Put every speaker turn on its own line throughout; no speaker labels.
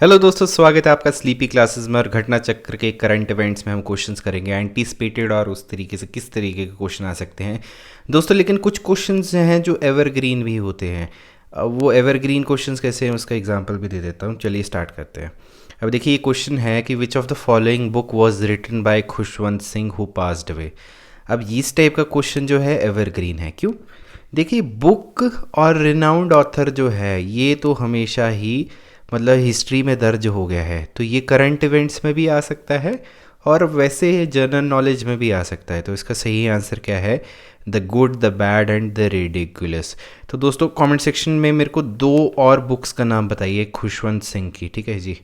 Hello दोस्तों, स्वागत है आपका स्लीपी क्लासेस में। और घटना चक्र के करंट इवेंट्स में हम क्वेश्चंस करेंगे एंटीसिपेटेड और उस तरीके से किस तरीके के क्वेश्चन आ सकते हैं दोस्तों। लेकिन कुछ क्वेश्चंस हैं जो एवरग्रीन भी होते हैं। अब वो एवरग्रीन क्वेश्चंस कैसे हैं उसका एग्जांपल भी दे देता हूँ। चलिए स्टार्ट करते हैं। अब देखिए, ये क्वेश्चन है कि which of the following book was written by Khushwant Singh who passed away. अब इस टाइप का क्वेश्चन जो है एवरग्रीन है। क्यों? देखिए, बुक और रिनाउंड ऑथर जो है ये तो हमेशा ही मतलब हिस्ट्री में दर्ज हो गया है, तो ये करंट इवेंट्स में भी आ सकता है और वैसे जनरल नॉलेज में भी आ सकता है। तो इसका सही आंसर क्या है? The good, the bad and the ridiculous. तो दोस्तों कमेंट सेक्शन में मेरे को 2 और बुक्स का नाम बताइए खुशवंत सिंह की, ठीक है जी।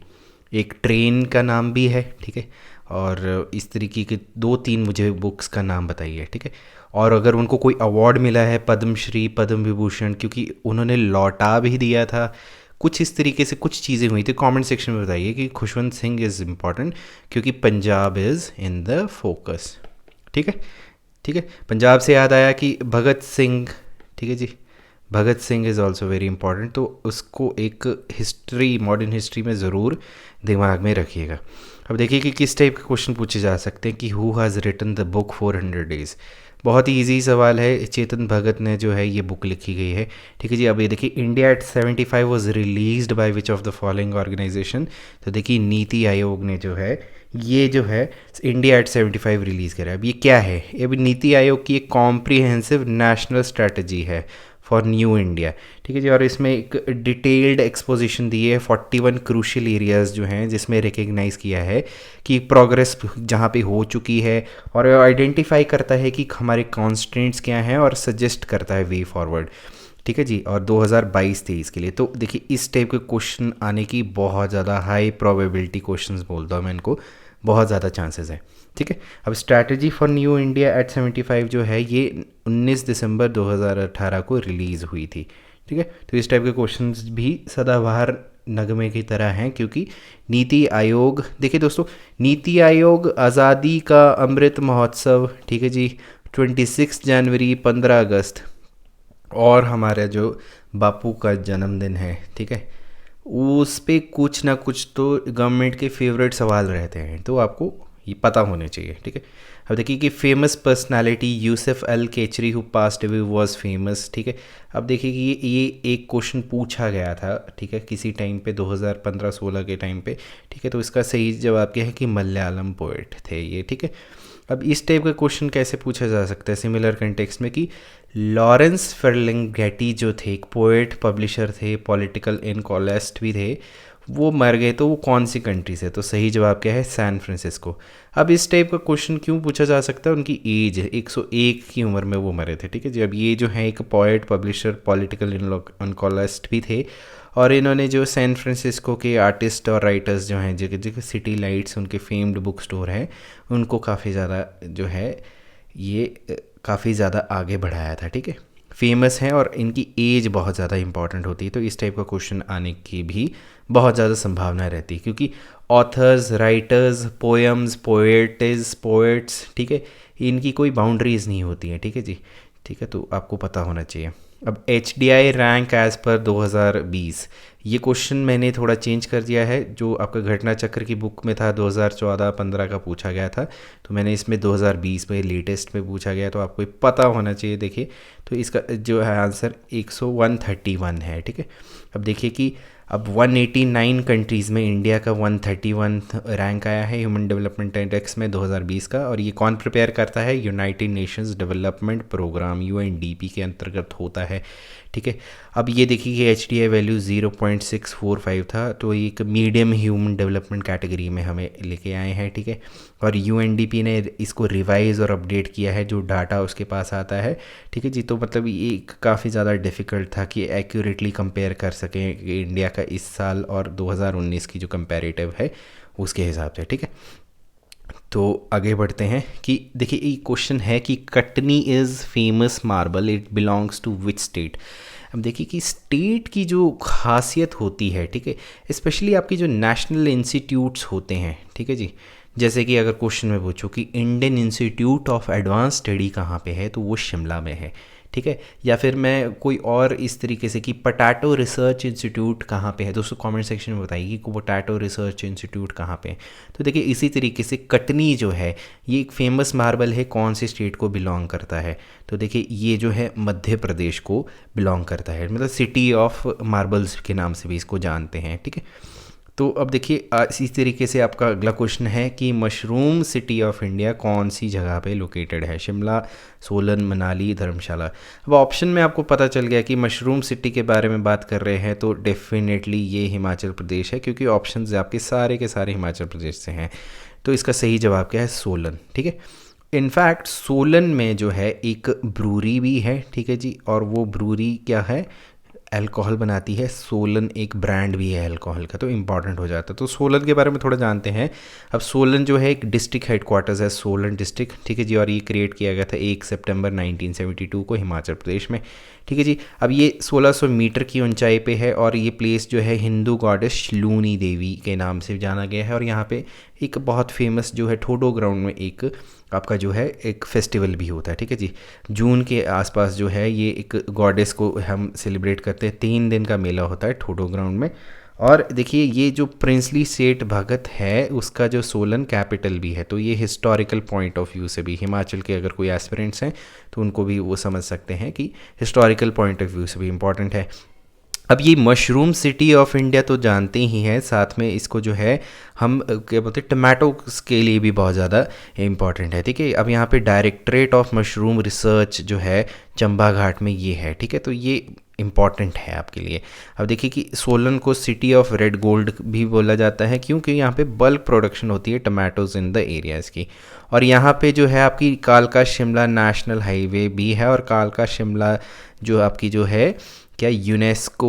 एक ट्रेन का नाम भी है, ठीक है, और इस तरीके के 2-3 मुझे बुक्स का नाम बताइए, ठीक है। और अगर उनको कोई अवार्ड मिला है, पद्मश्री, पद्म विभूषण, क्योंकि उन्होंने लौटा भी दिया था, कुछ इस तरीके से कुछ चीज़ें हुई थी, कमेंट सेक्शन में बताइए कि खुशवंत सिंह इज़ इम्पॉर्टेंट क्योंकि Punjab is in the focus. ठीक है, ठीक है। पंजाब से याद आया कि भगत सिंह, ठीक है जी, Bhagat Singh is also very important, तो उसको एक हिस्ट्री, मॉडर्न हिस्ट्री में ज़रूर दिमाग में रखिएगा। अब देखिए कि किस टाइप के क्वेश्चन पूछे जा सकते हैं कि who has written the book 400 days. बहुत ही इजी सवाल है। चेतन भगत ने जो है ये बुक लिखी गई है, ठीक है जी। अब ये देखिए, India at 75 was released by which of the following organisation. तो देखिए, नीति आयोग ने जो है ये जो है इंडिया एट 75 रिलीज़ करा है। अब ये क्या है? ये अभी नीति आयोग की एक कॉम्प्रिहेंसिव नेशनल स्ट्रैटेजी है फॉर न्यू इंडिया, ठीक है जी। और इसमें एक डिटेल्ड एक्सपोजिशन दी है 41 क्रूशियल एरियाज़ जो हैं, जिसमें रिकग्नाइज़ किया है कि प्रोग्रेस जहाँ पे हो चुकी है, और आइडेंटिफाई करता है कि हमारे कॉन्स्टेंट्स क्या हैं और सजेस्ट करता है वे फॉरवर्ड, ठीक है जी। और 2022-23 के लिए तो देखिए इस टाइप के क्वेश्चन आने की बहुत ज़्यादा हाई प्रोबेबिलिटी क्वेश्चंस बोलता हूँ मैं इनको, बहुत ज़्यादा चांसेस है, ठीक है। अब strategy for new India at 75 जो है ये 19 दिसंबर 2018 को रिलीज़ हुई थी, ठीक है। तो इस टाइप के क्वेश्चंस भी सदाबहार नगमे की तरह हैं, क्योंकि नीति आयोग, देखिए दोस्तों, नीति आयोग आज़ादी का अमृत महोत्सव, ठीक है जी, 26 जनवरी, 15 अगस्त और हमारा जो बापू का जन्मदिन है, ठीक है, उस पे कुछ ना कुछ तो गवर्नमेंट के फेवरेट सवाल रहते हैं, तो आपको ये पता होने चाहिए, ठीक है। अब देखिए कि फेमस पर्सनालिटी यूसुफ अल केचरी who passed away was famous, ठीक है। अब देखिए कि ये एक क्वेश्चन पूछा गया था, ठीक है, किसी टाइम पे 2015-16 के टाइम पे, ठीक है। तो इसका सही जवाब क्या है कि मलयालम पोएट थे ये, ठीक है। अब इस टाइप का क्वेश्चन कैसे पूछा जा सकता है सिमिलर कंटेक्स्ट में कि लॉरेंस फर्लिंगेटी जो थे, एक पोएट, पब्लिशर थे, पॉलिटिकल इनकॉलेस्ट भी थे, वो मर गए, तो वो कौन सी कंट्री से? तो सही जवाब क्या है? San Francisco. अब इस टाइप का क्वेश्चन क्यों पूछा जा सकता है? उनकी एज 101 की उम्र में वो मरे थे, ठीक है जी। अब ये जो है एक पोएट, पब्लिशर, पॉलिटिकल इनकॉलेस्ट भी थे, और इन्होंने जो सैन फ्रांसिस्को के आर्टिस्ट और राइटर्स जो हैं, जगह जगह सिटी लाइट्स उनके फेम्ड बुक स्टोर हैं, उनको काफ़ी ज़्यादा जो है ये काफ़ी ज़्यादा आगे बढ़ाया था, ठीक है। फेमस हैं और इनकी एज बहुत ज़्यादा इंपॉर्टेंट होती है, तो इस टाइप का क्वेश्चन आने की भी बहुत ज़्यादा संभावना रहती है, क्योंकि authors, writers, poems, poet's, poets, ठीक है, इनकी कोई बाउंड्रीज नहीं होती हैं, ठीक है जी, ठीक है। तो आपको पता होना चाहिए। अब HDI रैंक एज़ पर 2020, ये क्वेश्चन मैंने थोड़ा चेंज कर दिया है। जो आपका घटना चक्र की बुक में था 2014-15 का पूछा गया था, तो मैंने इसमें 2020 में लेटेस्ट में पूछा गया, तो आपको पता होना चाहिए। देखिए, तो इसका जो है आंसर 131 है, ठीक है। अब देखिए कि अब 189 कंट्रीज़ में इंडिया का 131 रैंक आया है ह्यूमन डेवलपमेंट इंडेक्स में 2020 का, और ये कौन प्रिपेयर करता है? United Nations Development Programme, UNDP के अंतर्गत होता है, ठीक है। अब ये देखिए कि HDI वैल्यू 0.645 था, तो एक मीडियम ह्यूमन डेवलपमेंट कैटेगरी में हमें लेके आए हैं, ठीक है। और UNDP ने इसको रिवाइज़ और अपडेट किया है, जो डाटा उसके पास आता है, ठीक है जी। तो मतलब ये काफ़ी ज़्यादा डिफ़िकल्ट था कि एक्यूरेटली कंपेयर कर सकें कि इंडिया का इस साल और 2019 की जो कंपैरेटिव है उसके हिसाब से, ठीक है। तो आगे बढ़ते हैं कि देखिए ये क्वेश्चन है कि Katni is famous marble, it belongs to which state. अब देखिए कि स्टेट की जो खासियत होती है, ठीक है, स्पेशली आपकी जो नेशनल इंस्टीट्यूट्स होते हैं, ठीक है जी। जैसे कि अगर क्वेश्चन में पूछूं कि Indian institute of advance study कहाँ पे है, तो वो शिमला में है, ठीक है, या फिर मैं कोई और इस तरीके से कि पोटैटो रिसर्च इंस्टीट्यूट कहाँ पे है, दोस्तों कमेंट सेक्शन में बताइए कि पोटैटो रिसर्च इंस्टीट्यूट कहाँ पे है। तो देखिए इसी तरीके से कटनी जो है ये एक फेमस मार्बल है, कौन से स्टेट को बिलोंग करता है, तो देखिए ये जो है मध्य प्रदेश को बिलोंग करता है, मतलब सिटी ऑफ मार्बल्स के नाम से भी इसको जानते हैं। ठीक है, तो अब देखिए इसी तरीके से आपका अगला क्वेश्चन है कि मशरूम सिटी ऑफ इंडिया कौन सी जगह पे लोकेटेड है, शिमला, सोलन, मनाली, धर्मशाला। अब ऑप्शन में आपको पता चल गया कि मशरूम सिटी के बारे में बात कर रहे हैं तो डेफिनेटली ये हिमाचल प्रदेश है, क्योंकि ऑप्शंस आपके सारे हिमाचल प्रदेश से हैं। तो इसका सही जवाब क्या है, सोलन। ठीक है, इनफैक्ट सोलन में जो है एक ब्रूरी भी है, ठीक है जी, और वो ब्रूरी क्या है, अल्कोहल बनाती है। सोलन एक ब्रांड भी है अल्कोहल का, तो इंपॉर्टेंट हो जाता है। तो सोलन के बारे में थोड़ा जानते हैं। अब सोलन जो है एक डिस्ट्रिक्ट हेडक्वार्टर्स है, सोलन डिस्ट्रिक्ट, ठीक है जी, और ये क्रिएट किया गया था 1 सितंबर 1972 को हिमाचल प्रदेश में। ठीक है जी, अब ये 1600 मीटर की ऊंचाई पे है और ये प्लेस जो है हिंदू गॉडेस श्लूनी देवी के नाम से जाना गया है। और यहाँ पे एक बहुत फेमस जो है ठोडो ग्राउंड में एक आपका जो है एक फेस्टिवल भी होता है। ठीक है जी, जून के आसपास जो है ये एक गॉडेस को हम सेलिब्रेट करते हैं, 3 दिन का मेला होता है ठोडो ग्राउंड में। और देखिए ये जो प्रिंसली सेठ भगत है उसका जो सोलन कैपिटल भी है, तो ये हिस्टोरिकल पॉइंट ऑफ व्यू से भी हिमाचल के अगर कोई एस्पिरेंट्स हैं तो उनको भी वो समझ सकते हैं कि हिस्टोरिकल पॉइंट ऑफ व्यू से भी इम्पॉर्टेंट है। अब ये मशरूम सिटी ऑफ इंडिया तो जानते ही हैं, साथ में इसको जो है हम क्या बोलते हैं टमाटोस के लिए भी बहुत ज़्यादा इम्पॉर्टेंट है। ठीक है, अब यहाँ पे डायरेक्टरेट ऑफ मशरूम रिसर्च जो है चंबा घाट में ये है। ठीक है, तो ये इम्पॉर्टेंट है आपके लिए। अब देखिए कि सोलन को सिटी ऑफ रेड गोल्ड भी बोला जाता है, क्योंकि यहाँ पे बल्क प्रोडक्शन होती है टमाटोज इन द एरियाज़ की। और यहाँ पे जो है आपकी कालका शिमला नेशनल हाईवे भी है, और कालका शिमला जो आपकी जो है क्या यूनेस्को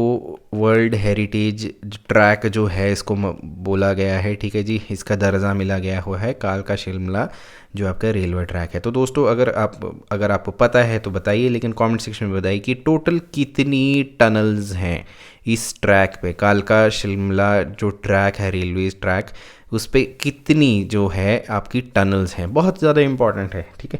वर्ल्ड हेरिटेज ट्रैक जो है इसको बोला गया है। ठीक है जी, इसका दर्जा मिला गया हुआ है कालका शिमला जो आपका रेलवे ट्रैक है। तो दोस्तों अगर आपको पता है तो बताइए, लेकिन कमेंट सेक्शन में बताइए कि टोटल कितनी टनल्स हैं इस ट्रैक पे, कालका शिमला जो ट्रैक है रेलवे ट्रैक उस पर कितनी जो है आपकी टनल्स हैं, बहुत ज़्यादा इंपॉर्टेंट है। ठीक है,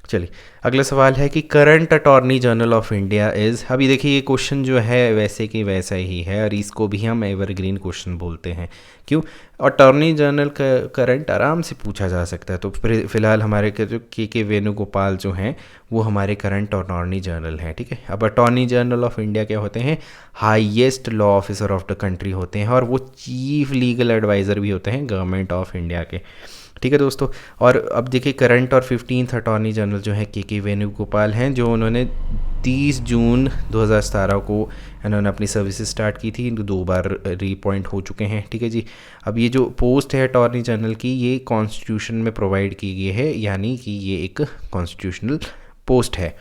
चलिए अगला सवाल है कि current attorney general of India is. अभी देखिए ये क्वेश्चन जो है वैसे कि वैसा ही है और इसको भी हम एवरग्रीन क्वेश्चन बोलते हैं। क्यों, अटॉर्नी जनरल का करंट आराम से पूछा जा सकता है। तो फिलहाल हमारे जो के वेणुगोपाल जो हैं वो हमारे करंट अटॉर्नी जनरल हैं। ठीक है, अब अटॉर्नी जनरल ऑफ इंडिया क्या होते हैं, highest law officer of the country होते हैं, और वो चीफ लीगल एडवाइज़र भी होते हैं गवर्नमेंट ऑफ इंडिया के। ठीक है दोस्तों, और अब देखिए करंट और 15th अटॉर्नी जनरल जो है के वेणुगोपाल हैं, जो उन्होंने 30 जून 2017 को इन्होंने अपनी सर्विसेज स्टार्ट की थी, 2 बार रीअपॉइंट हो चुके हैं। ठीक है जी, अब ये जो पोस्ट है अटॉर्नी जनरल की ये कॉन्स्टिट्यूशन में प्रोवाइड की गई है, यानी कि ये एक कॉन्स्टिट्यूशनल पोस्ट है।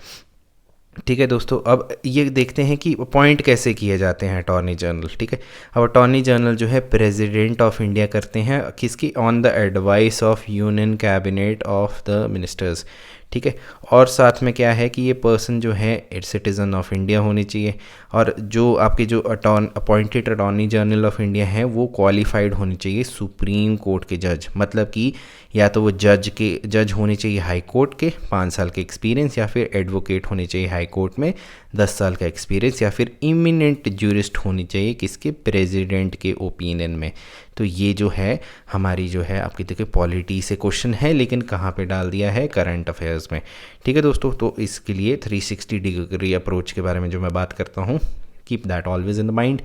ठीक है दोस्तों, अब ये देखते हैं कि अपॉइंट कैसे किए जाते हैं अटॉर्नी जनरल। ठीक है, अब अटॉर्नी जनरल जो है प्रेसिडेंट ऑफ इंडिया करते हैं, किसकी, on the advice of union cabinet of the ministers. ठीक है, और साथ में क्या है कि ये पर्सन जो है सिटीज़न ऑफ इंडिया होनी चाहिए, और जो आपके जो appointed attorney general of India हैं वो क्वालिफाइड होनी चाहिए सुप्रीम कोर्ट के जज, मतलब कि या तो वो जज होने चाहिए हाई कोर्ट के 5 साल के एक्सपीरियंस, या फिर एडवोकेट होने चाहिए हाई कोर्ट में 10 साल का एक्सपीरियंस, या फिर इमिनेंट ज्यूरिस्ट होनी चाहिए किसके, प्रेसिडेंट के ओपिनियन में। तो ये जो है हमारी जो है आपकी देखिए पॉलिटी से क्वेश्चन है, लेकिन कहाँ पे डाल दिया है, करंट अफेयर्स में। ठीक है दोस्तों, तो इसके लिए 360 डिग्री अप्रोच के बारे में जो मैं बात करता हूँ, keep that always in the mind.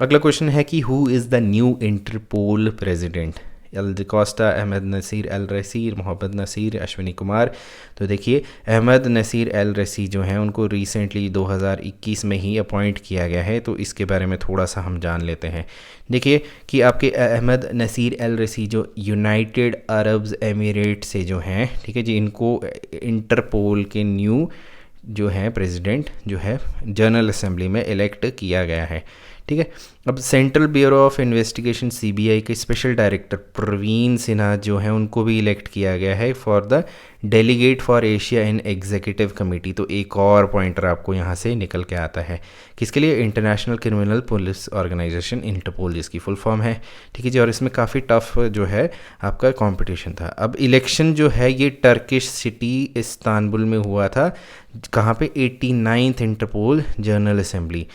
अगला क्वेश्चन है कि who is the new Interpol president, Al Decosta, Ahmed Naser Al Raisi, Mohammed Naseer, Ashwini Kumar. तो देखिए अहमद नसीर एल रसी जो हैं उनको रिसेंटली 2021 में ही अपॉइंट किया गया है, तो इसके बारे में थोड़ा सा हम जान लेते हैं। देखिए कि आपके अहमद नसीर एल रसी जो यूनाइटेड अरब एमिरेट से जो हैं, ठीक है जी, इनको इंटरपोल के न्यू जो है प्रेसिडेंट जो है जनरल असेंबली में इलेक्ट किया गया है। ठीक है। अब central bureau of investigation CBI के स्पेशल डायरेक्टर प्रवीण सिन्हा जो हैं उनको भी इलेक्ट किया गया है for the delegate for Asia in executive committee. तो एक और पॉइंटर आपको यहाँ से निकल के आता है, किसके लिए? International Criminal Police Organisation, Interpol जिसकी फुल फॉर्म है, ठीक है जी। और इसमें काफ़ी टफ जो है आपका कंपटीशन था। अब इलेक्शन जो है ये टर्किश सिटी इस्तांबुल में हुआ था, कहाँ पे? 89th Interpol General Assembly.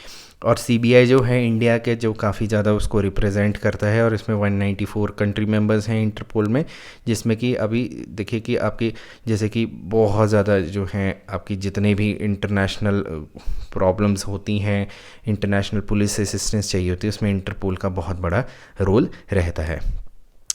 और सीबीआई जो है इंडिया के जो काफ़ी ज़्यादा उसको रिप्रेजेंट करता है, और इसमें 194 कंट्री मेंबर्स हैं इंटरपोल में, जिसमें कि अभी देखिए कि आपकी जैसे कि बहुत ज़्यादा जो हैं आपकी जितने भी इंटरनेशनल प्रॉब्लम्स होती हैं, इंटरनेशनल पुलिस असिस्टेंस चाहिए होती है, उसमें इंटरपोल का बहुत बड़ा रोल रहता है।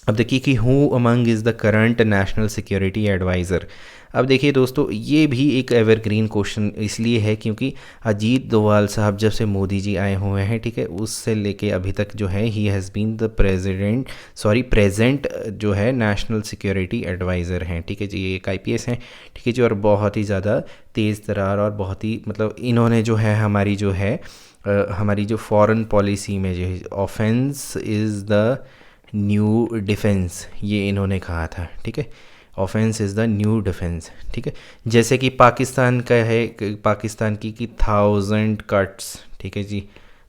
अब देखिए कि who among is the current National Security Adviser. अब देखिए दोस्तों, ये भी एक एवरग्रीन क्वेश्चन इसलिए है क्योंकि अजीत डोभाल साहब जब से मोदी जी आए हुए हैं, ठीक है, उससे लेके अभी तक जो है ही हैज़ बीन द प्रेजेंट जो है नेशनल सिक्योरिटी एडवाइज़र हैं, ठीक है जी। ये एक आईपीएस हैं, ठीक है जी, और बहुत ही ज़्यादा तेज़ तर्रार और बहुत ही मतलब इन्होंने जो है हमारी जो फॉरेन पॉलिसी में जो है offence is the new defence, ये इन्होंने कहा था, ठीक है। Offence is the new defence, ठीक है। जैसे कि पाकिस्तान का है, पाकिस्तान की 1000 कट्स, ठीक है जी,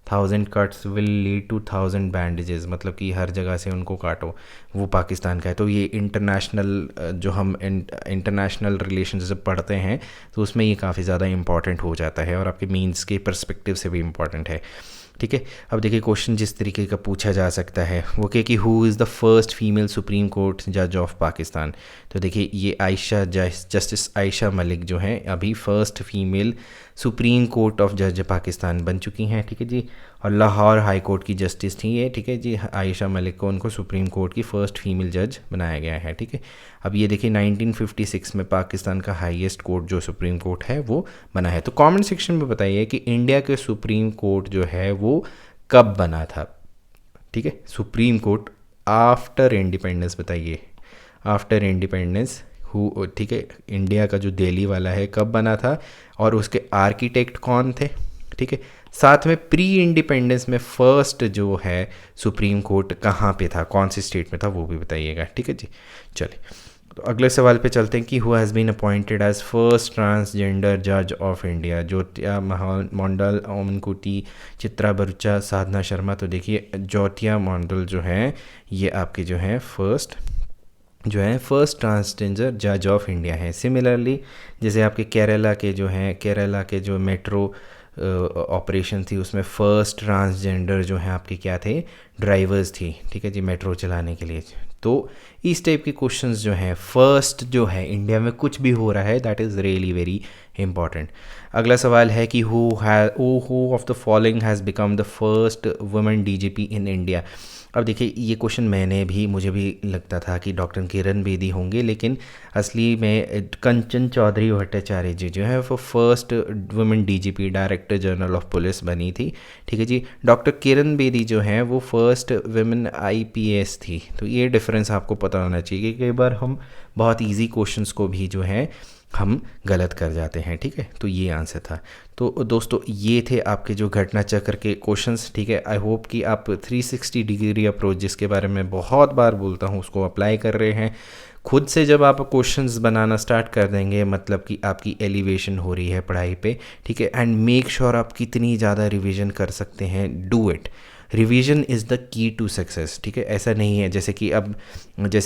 1000 cuts will lead to 1000 bandages, मतलब कि हर जगह से उनको काटो, वो पाकिस्तान का है। तो ये इंटरनेशनल जो हम इंटरनेशनल रिलेशन जब पढ़ते हैं तो उसमें ये काफ़ी ज़्यादा इंपॉर्टेंट हो जाता है, और आपके मीन्स के पर्सपेक्टिव से भी इम्पॉर्टेंट है, ठीक है। अब देखिए क्वेश्चन जिस तरीके का पूछा जा सकता है वो कि who is the first female supreme court जज ऑफ पाकिस्तान। तो देखिए ये जस्टिस आयशा मलिक जो हैं अभी first female supreme court of जज पाकिस्तान बन चुकी हैं, ठीक है जी। और लाहौर हाई कोर्ट की जस्टिस थी ये, ठीक है जी। आयशा मलिक को उनको सुप्रीम कोर्ट की फ़र्स्ट फीमेल जज बनाया गया है, ठीक है। अब ये देखिए 1956 में पाकिस्तान का हाईएस्ट कोर्ट जो सुप्रीम कोर्ट है वो बना है। तो कमेंट सेक्शन में बताइए कि इंडिया के सुप्रीम कोर्ट जो है वो कब बना था, ठीक है। सुप्रीम कोर्ट आफ्टर इंडिपेंडेंस, बताइए आफ्टर इंडिपेंडेंस ठीक है। इंडिया का जो दिल्ली वाला है कब बना था, और उसके आर्किटेक्ट कौन थे, ठीक है। साथ में प्री इंडिपेंडेंस में फर्स्ट जो है सुप्रीम कोर्ट कहाँ पे था, कौन सी स्टेट में था, वो भी बताइएगा, ठीक है जी। चलिए तो अगले सवाल पे चलते हैं कि who has been appointed as first transgender जज ऑफ इंडिया। ज्योतिया मंडल, ओमन कुटी, चित्रा बरुचा, साधना शर्मा। तो देखिए ज्योतिया मंडल जो हैं ये आपके जो हैं फर्स्ट ट्रांसजेंडर जज ऑफ इंडिया है। सिमिलरली जैसे आपके केरला के जो मेट्रो ऑपरेशन थी उसमें फ़र्स्ट ट्रांसजेंडर जो हैं आपके क्या थे, ड्राइवर्स थी, ठीक है जी, मेट्रो चलाने के लिए। तो इस टाइप के क्वेश्चंस जो हैं फर्स्ट जो है इंडिया में कुछ भी हो रहा है that is really very important. अगला सवाल है कि who of the following has become the first women DGP in India. अब देखिए ये क्वेश्चन मुझे भी लगता था कि डॉक्टर किरण बेदी होंगे, लेकिन असली में कंचन चौधरी भट्टाचार्य जी जो है वो first women DGP, director general of police बनी थी, ठीक है जी। डॉक्टर किरण बेदी जो हैं वो फर्स्ट वुमेन आईपीएस थी। तो ये डिफरेंस आपको पता होना चाहिए कि कई बार हम बहुत इजी क्वेश्चंस को भी जो है हम गलत कर जाते हैं, ठीक है। तो ये आंसर था। तो दोस्तों ये थे आपके जो घटना चक्र के क्वेश्चंस, ठीक है। आई होप कि आप 360 डिग्री अप्रोच जिसके बारे में बहुत बार बोलता हूँ उसको अप्लाई कर रहे हैं। खुद से जब आप क्वेश्चंस बनाना स्टार्ट कर देंगे मतलब कि आपकी एलिवेशन हो रही है पढ़ाई पे, ठीक है। एंड मेक श्योर आप कितनी ज़्यादा रिवीजन कर सकते हैं, do it. Revision is the key to success, ठीक है। ऐसा नहीं है जैसे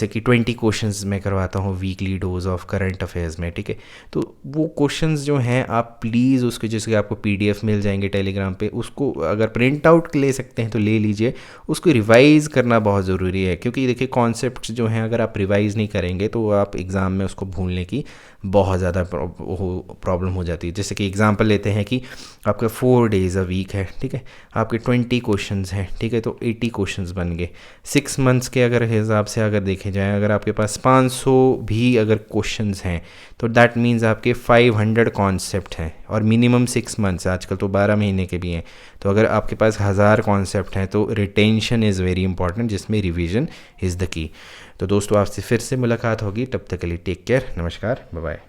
कि 20 क्वेश्चंस मैं करवाता हूँ weekly dose of current affairs में, ठीक है। तो वो क्वेश्चंस जो हैं आप प्लीज़ उसके जैसे आपको पीडीएफ मिल जाएंगे टेलीग्राम पे, उसको अगर प्रिंट आउट ले सकते हैं तो ले लीजिए। उसको रिवाइज़ करना बहुत ज़रूरी है क्योंकि देखिए कॉन्सेप्ट्स जो हैं अगर आप रिवाइज़ नहीं करेंगे तो आप एग्ज़ाम में उसको भूलने की बहुत ज़्यादा प्रॉब्लम हो जाती है। जैसे कि एग्जांपल लेते हैं कि आपका 4 डेज़ अ वीक है, ठीक है, आपके 20 क्वेश्चंस हैं, ठीक है, तो 80 क्वेश्चंस बन गए। 6 मंथ्स के अगर हिसाब से अगर देखे जाएँ, अगर आपके पास 500 भी अगर क्वेश्चंस हैं तो दैट मीन्स आपके 500 कॉन्सेप्ट हैं, और मिनिमम 6 मंथ्स, आजकल तो 12 महीने के भी हैं। तो अगर आपके पास 1000 कॉन्सेप्ट हैं तो रिटेंशन इज़ वेरी इंपॉर्टेंट, जिसमें रिवीजन इज़ द की। तो दोस्तों आपसे फिर से मुलाकात होगी, तब तक के लिए टेक केयर, नमस्कार, बाय बाय।